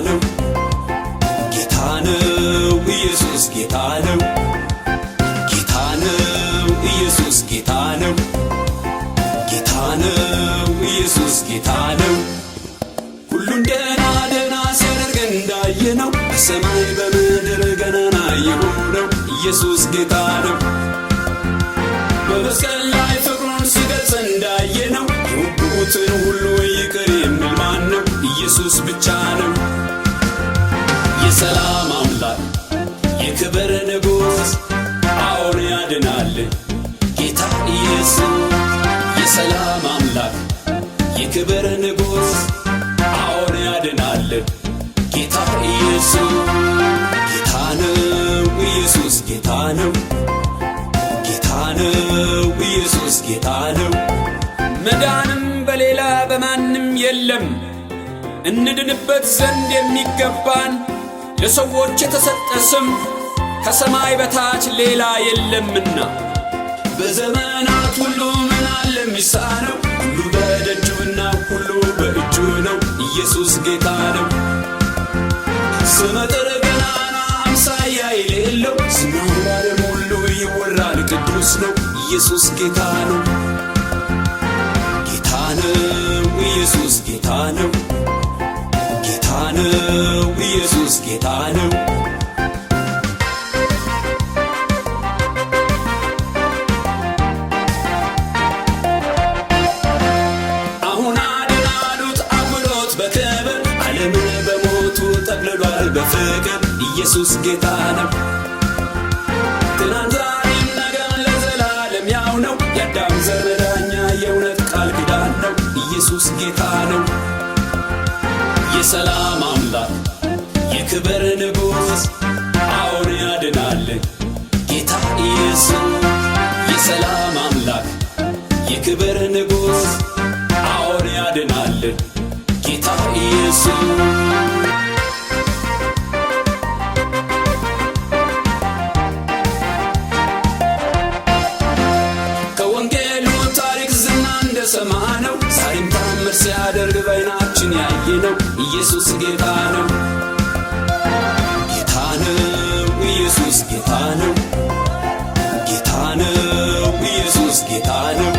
ነው ጌታ ነው ኢየሱስ ጌታ ነው ጌታ ነው ኢየሱስ ጌታ ነው ጌታ ነው ኢየሱስ ጌታ ነው ሁሉን ደህና ደህና ሲያደርግ እንዳየነው በሰማይ በምድር ገናና የሆነው ኢየሱስ ጌታ ነው በመስቀል ላይ ፍቅሩን ሲገልጽ እንዳየነው የወጉትን ሁሉ ይቅር የሚል ማን ነው ኢየሱስ ብቻ ነው የሰላም አምላክ የክብር ንጉሥ አዎን ያድናል ጌታ ኢየሱስ የሰላም አምላክ የክብር ንጉሥ አዎን ያድናል ጌታ ኢየሱስ ጌታ ነው ኢየሱስ ጌታ ነው ጌታ ነው ኢየሱስ ጌታ ነው መዳንም በሌላ በማንም የለም እንድንበት ዘንድ የሚገባን ለሰዎች የተሰጠ ስም ከሰማይ በታች ሌላ የለምና በዘመናት ሁሉ ምን አለ የሚሳነው ሁሉ በደጁና ሁሉ በእጁ ነው ኢየሱስ ጌታ ነው ስመጥር ገናና አምሳያ የሌለው ዝናው በዓለም ሁሉ ይወራል ቅዱስ ነው ኢየሱስ ጌታ ነው ጌታ ነው ኢየሱስ ጌታ ነው ጌታ ነው ኢየሱስ ጌታ ነው አሁን አድናሉት አክብሮት በክብር ዓለምን በሞቱ ጠቅልሏል በፍቅር ኢየሱስ ጌታ ነው ትናንት ዛሬም ነገም ለዘላለም ያው ነው የአዳም ዘር መዳኛ የእውነት ቃል ኪዳን ነው ኢየሱስ ጌታ ነው የሰላም አምላክ የክብር ንጉሥ አዎን ያድናል ጌታ ኢየሱስ የሰላም አምላክ የክብር ንጉሥ አዎን ያድናል ጌታ ኢየሱስ ከወንጌሉ ታሪክ ዝና እንደሰማነው ዛሬም ታምር ሲያደርግ በዓይናችን ያየነው ኢየሱስ ጌታ ነው ጌታ ነው ኢየሱስ ጌታ ነው ጌታ ነው ኢየሱስ ጌታ ነው